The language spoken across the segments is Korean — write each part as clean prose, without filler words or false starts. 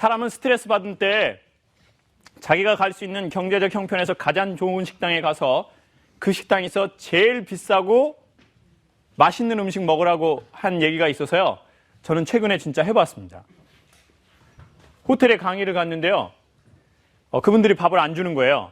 사람은 스트레스 받은 때 자기가 갈 수 있는 경제적 형편에서 가장 좋은 식당에 가서 그 식당에서 제일 비싸고 맛있는 음식 먹으라고 한 얘기가 있어서요. 저는 최근에 진짜 해봤습니다. 호텔에 강의를 갔는데요. 그분들이 밥을 안 주는 거예요.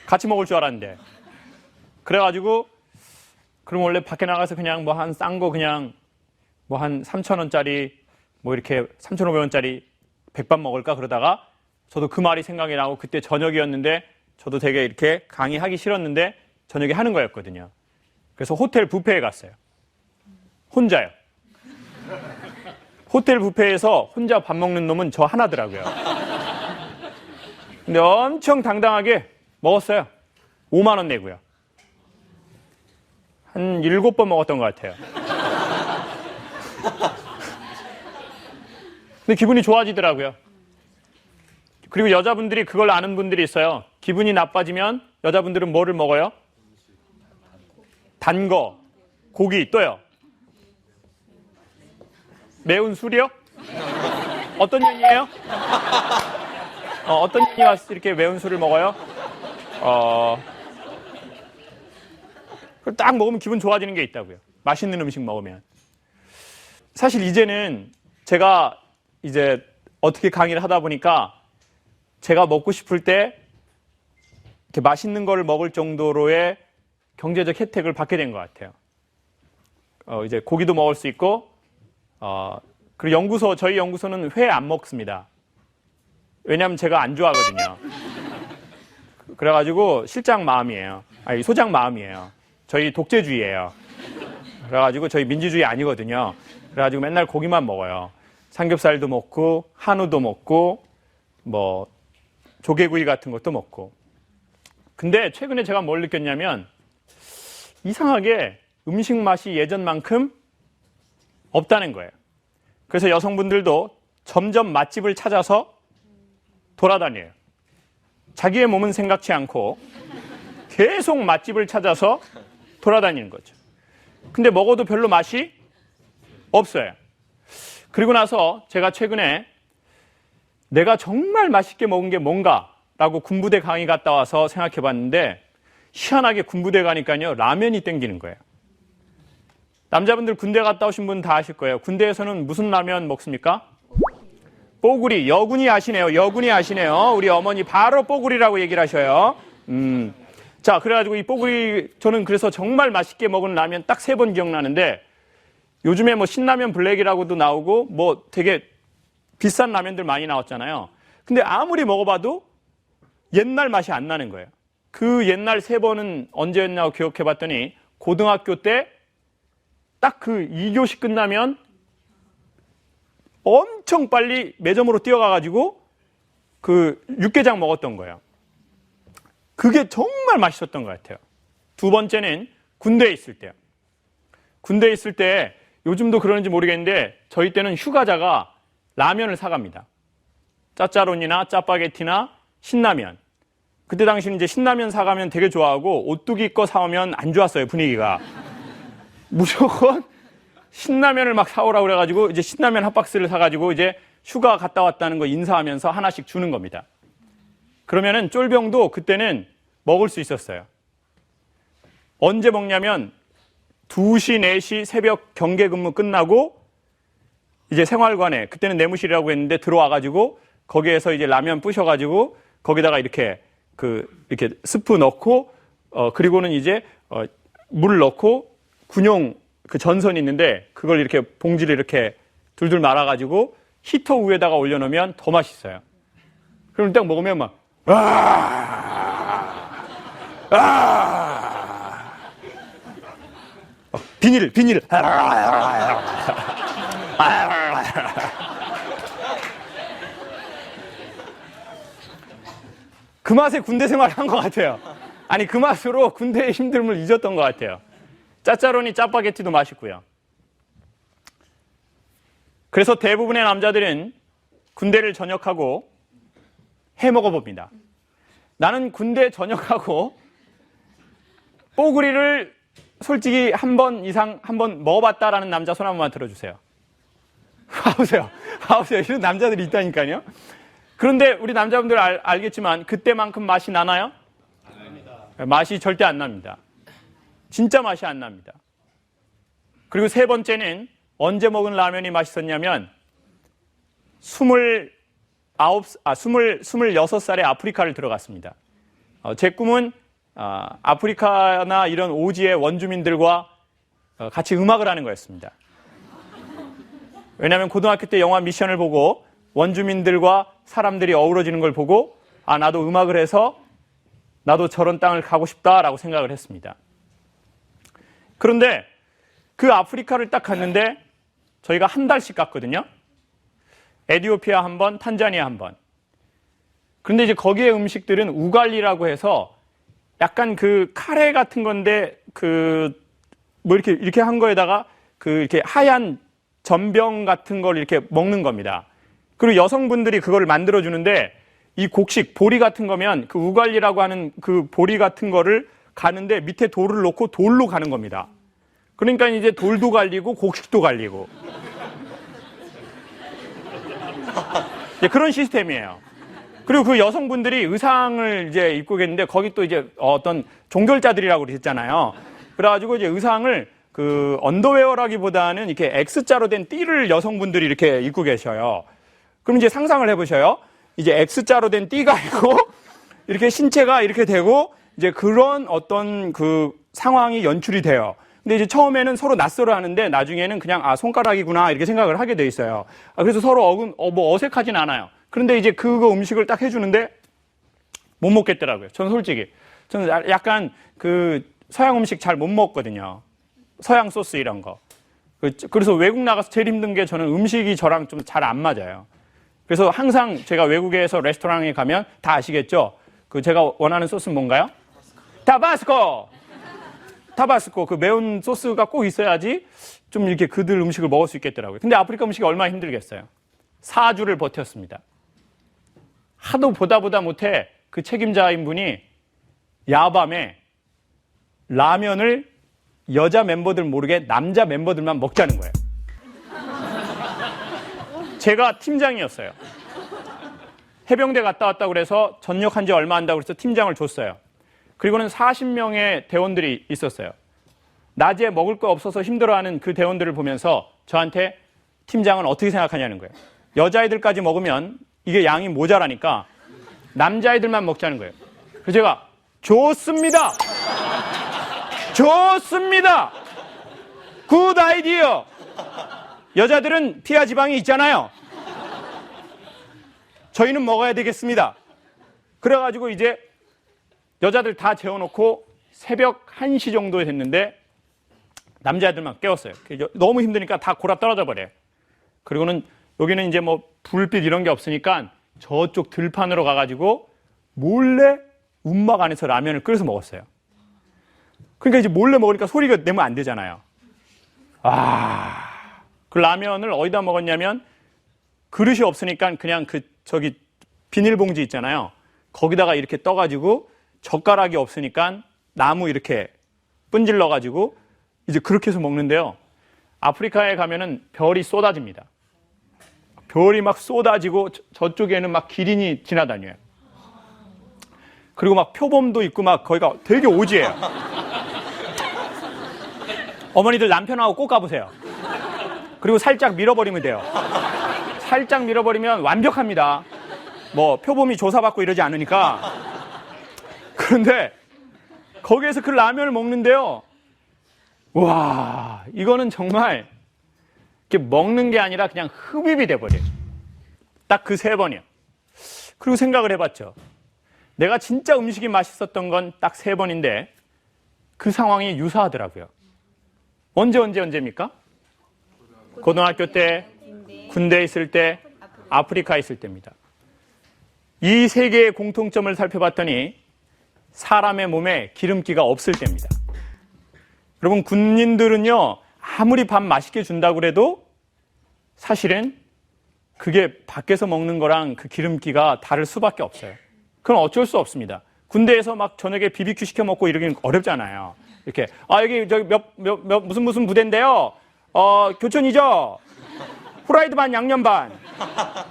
같이 먹을 줄 알았는데. 그래가지고 그럼 원래 밖에 나가서 그냥 뭐 한 싼 거 그냥 뭐 한 3,000원짜리 뭐 이렇게 3,500원짜리 백반 먹을까 그러다가 저도 그 말이 생각이 나고 그때 저녁이었는데 저도 되게 이렇게 강의하기 싫었는데 저녁에 하는 거였거든요. 그래서 호텔 뷔페에 갔어요. 혼자요. 호텔 뷔페에서 혼자 밥 먹는 놈은 저 하나더라고요. 근데 엄청 당당하게 먹었어요. 5만 원 내고요. 한 7번 먹었던 것 같아요. 근데 기분이 좋아지더라고요. 그리고 여자분들이 그걸 아는 분들이 있어요. 기분이 나빠지면 여자분들은 뭐를 먹어요? 단 거, 고기, 또요. 매운 술이요? 어떤 년이에요? 어떤 년이 와서 이렇게 매운 술을 먹어요? 그걸 딱 먹으면 기분 좋아지는 게 있다고요. 맛있는 음식 먹으면. 사실 이제는 제가 이제 어떻게 강의를 하다 보니까 제가 먹고 싶을 때 이렇게 맛있는 걸 먹을 정도로의 경제적 혜택을 받게 된 것 같아요. 이제 고기도 먹을 수 있고, 그리고 저희 연구소는 회 안 먹습니다. 왜냐하면 제가 안 좋아하거든요. 그래가지고 실장 마음이에요. 아니, 소장 마음이에요. 저희 독재주의예요. 그래가지고 저희 민주주의 아니거든요. 그래가지고 맨날 고기만 먹어요. 삼겹살도 먹고, 한우도 먹고, 뭐, 조개구이 같은 것도 먹고. 근데 최근에 제가 뭘 느꼈냐면, 이상하게 음식 맛이 예전만큼 없다는 거예요. 그래서 여성분들도 점점 맛집을 찾아서 돌아다녀요. 자기의 몸은 생각지 않고 계속 맛집을 찾아서 돌아다니는 거죠. 근데 먹어도 별로 맛이 없어요. 그리고 나서 제가 최근에 내가 정말 맛있게 먹은 게 뭔가라고 군부대 강의 갔다 와서 생각해 봤는데 희한하게 군부대 가니까요. 라면이 땡기는 거예요. 남자분들 군대 갔다 오신 분 다 아실 거예요. 군대에서는 무슨 라면 먹습니까? 뽀구리. 여군이 아시네요. 여군이 아시네요. 우리 어머니 바로 뽀구리라고 얘기를 하셔요. 자, 그래가지고 이 뽀구리 저는 그래서 정말 맛있게 먹은 라면 딱 3번 기억나는데 요즘에 뭐 신라면 블랙이라고도 나오고 뭐 되게 비싼 라면들 많이 나왔잖아요. 근데 아무리 먹어봐도 옛날 맛이 안 나는 거예요. 그 옛날 3번은 언제였냐고 기억해 봤더니 고등학교 때 딱 그 2교시 끝나면 엄청 빨리 매점으로 뛰어가가지고 그 육개장 먹었던 거예요. 그게 정말 맛있었던 것 같아요. 2번째는 군대에 있을 때요. 군대에 있을 때 요즘도 그러는지 모르겠는데 저희 때는 휴가자가 라면을 사갑니다. 짜짜론이나 짜파게티나 신라면. 그때 당시는 이제 신라면 사가면 되게 좋아하고 오뚜기 거 사오면 안 좋았어요, 분위기가. 무조건 신라면을 막 사오라고 그래가지고 이제 신라면 한 박스를 사가지고 이제 휴가 갔다 왔다는 거 인사하면서 하나씩 주는 겁니다. 그러면은 쫄병도 그때는 먹을 수 있었어요. 언제 먹냐면 2시, 4시 새벽 경계 근무 끝나고 이제 생활관에 그때는 내무실이라고 했는데 들어와가지고 거기에서 이제 라면 부셔가지고 거기다가 이렇게 이렇게 스프 넣고 그리고는 이제 물 넣고 군용 그 전선이 있는데 그걸 이렇게 봉지를 이렇게 둘둘 말아가지고 히터 위에다가 올려놓으면 더 맛있어요. 그럼 딱 먹으면 막 비닐 그 맛에 군대 생활을 한 것 같아요. 아니 그 맛으로 군대의 힘듦을 잊었던 것 같아요. 짜짜로니 짜파게티도 맛있고요. 그래서 대부분의 남자들은 군대를 전역하고 해 먹어봅니다. 나는 군대 전역하고 뽀구리를 솔직히 한 번 이상 먹어봤다라는 남자 손 한 번만 들어주세요. 봐보세요. 봐보세요. 이런 남자들이 있다니까요. 그런데 우리 남자분들 알겠지만 그때만큼 맛이 나나요? 맛이 절대 안 납니다. 진짜 맛이 안 납니다. 그리고 세 번째는 언제 먹은 라면이 맛있었냐면 26살에 아프리카를 들어갔습니다. 제 꿈은 아프리카나 이런 오지의 원주민들과 같이 음악을 하는 거였습니다. 왜냐하면 고등학교 때 영화 미션을 보고 원주민들과 사람들이 어우러지는 걸 보고 나도 음악을 해서 나도 저런 땅을 가고 싶다라고 생각을 했습니다. 그런데 그 아프리카를 딱 갔는데 저희가 한 달씩 갔거든요. 에티오피아 한 번, 탄자니아 한 번. 그런데 이제 거기에 음식들은 우갈리라고 해서 약간 그 카레 같은 건데 뭐 이렇게 한 거에다가 이렇게 하얀 전병 같은 걸 이렇게 먹는 겁니다. 그리고 여성분들이 그걸 만들어 주는데 이 곡식 보리 같은 거면 그 우갈리라고 하는 그 보리 같은 거를 가는데 밑에 돌을 놓고 돌로 가는 겁니다. 그러니까 이제 돌도 갈리고 곡식도 갈리고 그런 시스템이에요. 그리고 그 여성분들이 의상을 이제 입고 계는데 거기 또 이제 어떤 종결자들이라고 그랬잖아요. 그래가지고 이제 의상을 그 언더웨어라기보다는 이렇게 X자로 된 띠를 여성분들이 이렇게 입고 계셔요. 그럼 이제 상상을 해보셔요. 이제 X자로 된 띠가 있고 이렇게 신체가 이렇게 되고 이제 그런 어떤 그 상황이 연출이 돼요. 근데 이제 처음에는 서로 낯설어 하는데 나중에는 그냥 손가락이구나 이렇게 생각을 하게 돼 있어요. 그래서 서로 뭐 어색하진 않아요. 그런데 이제 그거 음식을 딱 해주는데 못 먹겠더라고요. 저는 솔직히. 저는 약간 그 서양 음식 잘 못 먹거든요. 서양 소스 이런 거. 그래서 외국 나가서 제일 힘든 게 저는 음식이 저랑 좀 잘 안 맞아요. 그래서 항상 제가 외국에서 레스토랑에 가면 다 아시겠죠? 그 제가 원하는 소스는 뭔가요? 타바스코! 타바스코. 그 매운 소스가 꼭 있어야지 좀 이렇게 그들 음식을 먹을 수 있겠더라고요. 근데 아프리카 음식이 얼마나 힘들겠어요? 4주를 버텼습니다. 하도 보다 못해 그 책임자인 분이 야밤에 라면을 여자 멤버들 모르게 남자 멤버들만 먹자는 거예요. 제가 팀장이었어요. 해병대 갔다 왔다고 그래서 전역한 지 얼마 안 된다고 그래서 팀장을 줬어요. 그리고는 40명의 대원들이 있었어요. 낮에 먹을 거 없어서 힘들어하는 그 대원들을 보면서 저한테 팀장은 어떻게 생각하냐는 거예요. 여자애들까지 먹으면 이게 양이 모자라니까 남자애들만 먹자는 거예요. 그래서 제가 좋습니다. 좋습니다. 굿 아이디어. 여자들은 피하 지방이 있잖아요. 저희는 먹어야 되겠습니다. 그래가지고 이제 여자들 다 재워놓고 새벽 1시 정도 됐는데 남자애들만 깨웠어요. 너무 힘드니까 다 골아 떨어져 버려요. 그리고는 여기는 이제 뭐 불빛 이런 게 없으니까 저쪽 들판으로 가가지고 몰래 움막 안에서 라면을 끓여서 먹었어요. 그러니까 이제 몰래 먹으니까 소리가 내면 안 되잖아요. 그 라면을 어디다 먹었냐면 그릇이 없으니까 그냥 저기 비닐봉지 있잖아요. 거기다가 이렇게 떠가지고 젓가락이 없으니까 나무 이렇게 분질러가지고 이제 그렇게 해서 먹는데요. 아프리카에 가면은 별이 쏟아집니다. 별이 막 쏟아지고 저쪽에는 막 기린이 지나다녀요. 그리고 막 표범도 있고 막 거기가 되게 오지예요. 어머니들 남편하고 꼭 가보세요. 그리고 살짝 밀어버리면 돼요. 살짝 밀어버리면 완벽합니다. 뭐 표범이 조사받고 이러지 않으니까. 그런데 거기에서 그 라면을 먹는데요. 와, 이거는 정말 이렇게 먹는 게 아니라 그냥 흡입이 돼버려요. 딱 그 3번이요. 그리고 생각을 해봤죠. 내가 진짜 음식이 맛있었던 건 딱 3번인데 그 상황이 유사하더라고요. 언제입니까? 고등학교 때, 군대에 있을 때, 아프리카에 있을 때입니다. 이 3개의 공통점을 살펴봤더니 사람의 몸에 기름기가 없을 때입니다. 여러분, 군인들은요, 아무리 밥 맛있게 준다고 해도 사실은 그게 밖에서 먹는 거랑 그 기름기가 다를 수밖에 없어요. 그건 어쩔 수 없습니다. 군대에서 막 저녁에 BBQ 시켜 먹고 이러기는 어렵잖아요. 이렇게, 여기 저기 무슨 부대인데요? 교촌이죠? 후라이드 반 양념 반.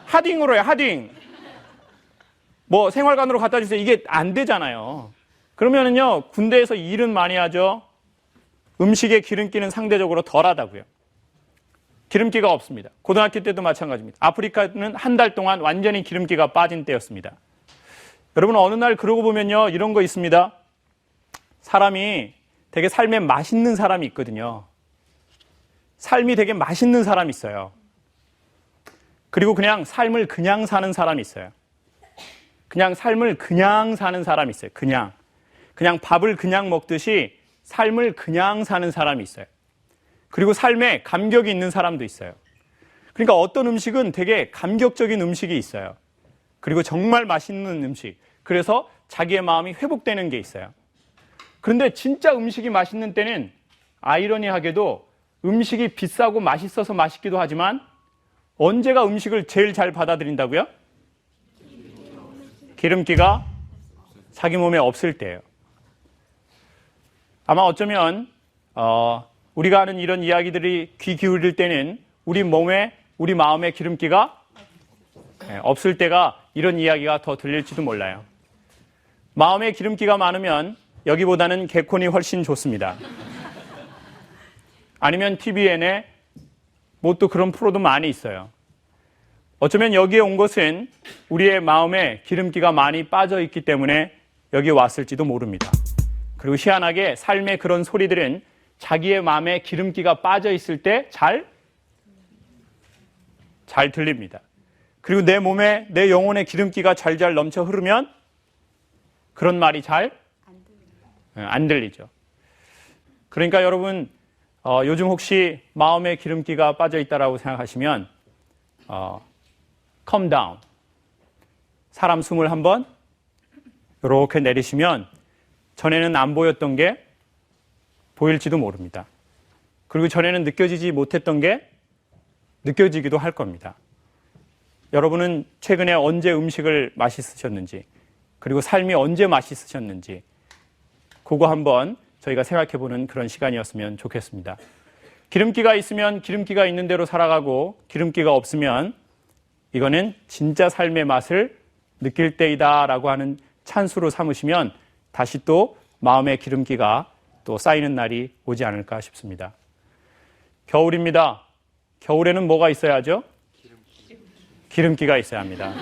하딩으로 해, 하딩. 뭐 생활관으로 갖다 주세요. 이게 안 되잖아요. 그러면은요, 군대에서 일은 많이 하죠. 음식에 기름기는 상대적으로 덜 하다고요. 기름기가 없습니다. 고등학교 때도 마찬가지입니다. 아프리카는 한 달 동안 완전히 기름기가 빠진 때였습니다. 여러분, 어느 날 그러고 보면요, 이런 거 있습니다. 사람이 되게 삶에 맛있는 사람이 있거든요. 삶이 되게 맛있는 사람이 있어요. 그리고 그냥 삶을 그냥 사는 사람이 있어요. 그냥 삶을 그냥 사는 사람이 있어요. 그냥 밥을 그냥 먹듯이 삶을 그냥 사는 사람이 있어요. 그리고 삶에 감격이 있는 사람도 있어요. 그러니까 어떤 음식은 되게 감격적인 음식이 있어요. 그리고 정말 맛있는 음식. 그래서 자기의 마음이 회복되는 게 있어요. 그런데 진짜 음식이 맛있는 때는 아이러니하게도 음식이 비싸고 맛있어서 맛있기도 하지만 언제가 음식을 제일 잘 받아들인다고요? 기름기가 자기 몸에 없을 때예요. 아마 어쩌면 우리가 하는 이런 이야기들이 귀 기울일 때는 우리 몸에, 우리 마음에 기름기가 없을 때가 이런 이야기가 더 들릴지도 몰라요. 마음에 기름기가 많으면 여기보다는 개콘이 훨씬 좋습니다. 아니면 TVN에 뭐 또 그런 프로도 많이 있어요. 어쩌면 여기에 온 것은 우리의 마음에 기름기가 많이 빠져 있기 때문에 여기 왔을지도 모릅니다. 그리고 희한하게 삶의 그런 소리들은 자기의 마음에 기름기가 빠져 있을 때 잘 들립니다. 그리고 내 몸에, 내 영혼에 기름기가 잘잘 넘쳐 흐르면 그런 말이 잘 안 들리죠. 그러니까 여러분, 요즘 혹시 마음에 기름기가 빠져 있다라고 생각하시면 calm down. 사람 숨을 한번 이렇게 내리시면 전에는 안 보였던 게 보일지도 모릅니다. 그리고 전에는 느껴지지 못했던 게 느껴지기도 할 겁니다. 여러분은 최근에 언제 음식을 맛있으셨는지, 그리고 삶이 언제 맛있으셨는지 그거 한번 저희가 생각해보는 그런 시간이었으면 좋겠습니다. 기름기가 있으면 기름기가 있는 대로 살아가고, 기름기가 없으면 이거는 진짜 삶의 맛을 느낄 때이다라고 하는 찬스로 삼으시면 다시 또 마음의 기름기가 또 쌓이는 날이 오지 않을까 싶습니다. 겨울입니다. 겨울에는 뭐가 있어야 하죠? 기름기가 있어야 합니다.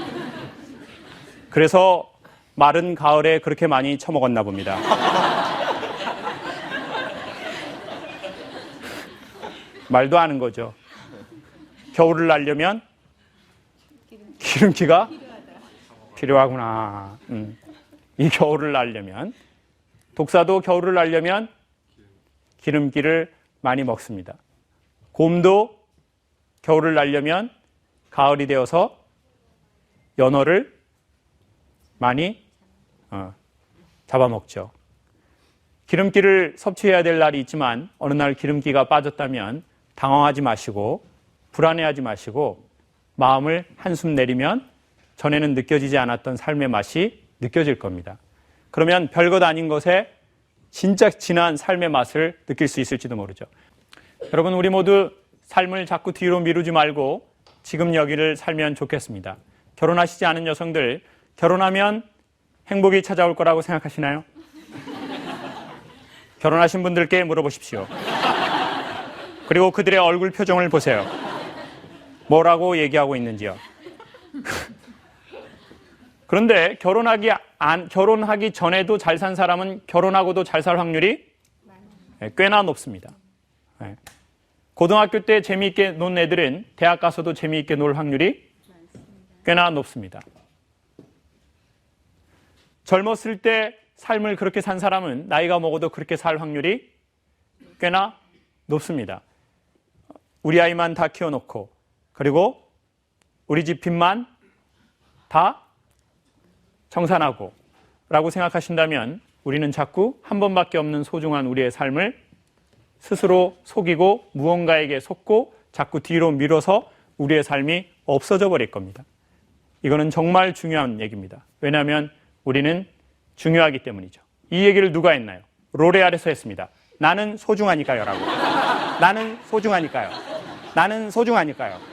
그래서 마른 가을에 그렇게 많이 처먹었나 봅니다. 말도 아는 거죠. 겨울을 날려면 기름기가 필요하구나. 이 겨울을 날려면, 독사도 겨울을 날려면 기름기를 많이 먹습니다. 곰도 겨울을 날려면 가을이 되어서 연어를 많이 잡아먹죠. 기름기를 섭취해야 될 날이 있지만 어느 날 기름기가 빠졌다면 당황하지 마시고 불안해하지 마시고 마음을 한숨 내리면 전에는 느껴지지 않았던 삶의 맛이 느껴질 겁니다. 그러면 별것 아닌 것에 진짜 진한 삶의 맛을 느낄 수 있을지도 모르죠. 여러분, 우리 모두 삶을 자꾸 뒤로 미루지 말고 지금 여기를 살면 좋겠습니다. 결혼하시지 않은 여성들, 결혼하면 행복이 찾아올 거라고 생각하시나요? 결혼하신 분들께 물어보십시오. 그리고 그들의 얼굴 표정을 보세요. 뭐라고 얘기하고 있는지요. 그런데 결혼하기 전에도 잘 산 사람은 결혼하고도 잘 살 확률이 꽤나 높습니다. 고등학교 때 재미있게 논 애들은 대학 가서도 재미있게 놀 확률이 꽤나 높습니다. 젊었을 때 삶을 그렇게 산 사람은 나이가 먹어도 그렇게 살 확률이 꽤나 높습니다. 우리 아이만 다 키워놓고, 그리고 우리 집 빚만 다 청산하고 라고 생각하신다면 우리는 자꾸 한 번밖에 없는 소중한 우리의 삶을 스스로 속이고 무언가에게 속고 자꾸 뒤로 밀어서 우리의 삶이 없어져 버릴 겁니다. 이거는 정말 중요한 얘기입니다. 왜냐하면 우리는 중요하기 때문이죠. 이 얘기를 누가 했나요? 로레알에서 했습니다. 나는 소중하니까요 라고. 나는 소중하니까요. 나는 소중하니까요.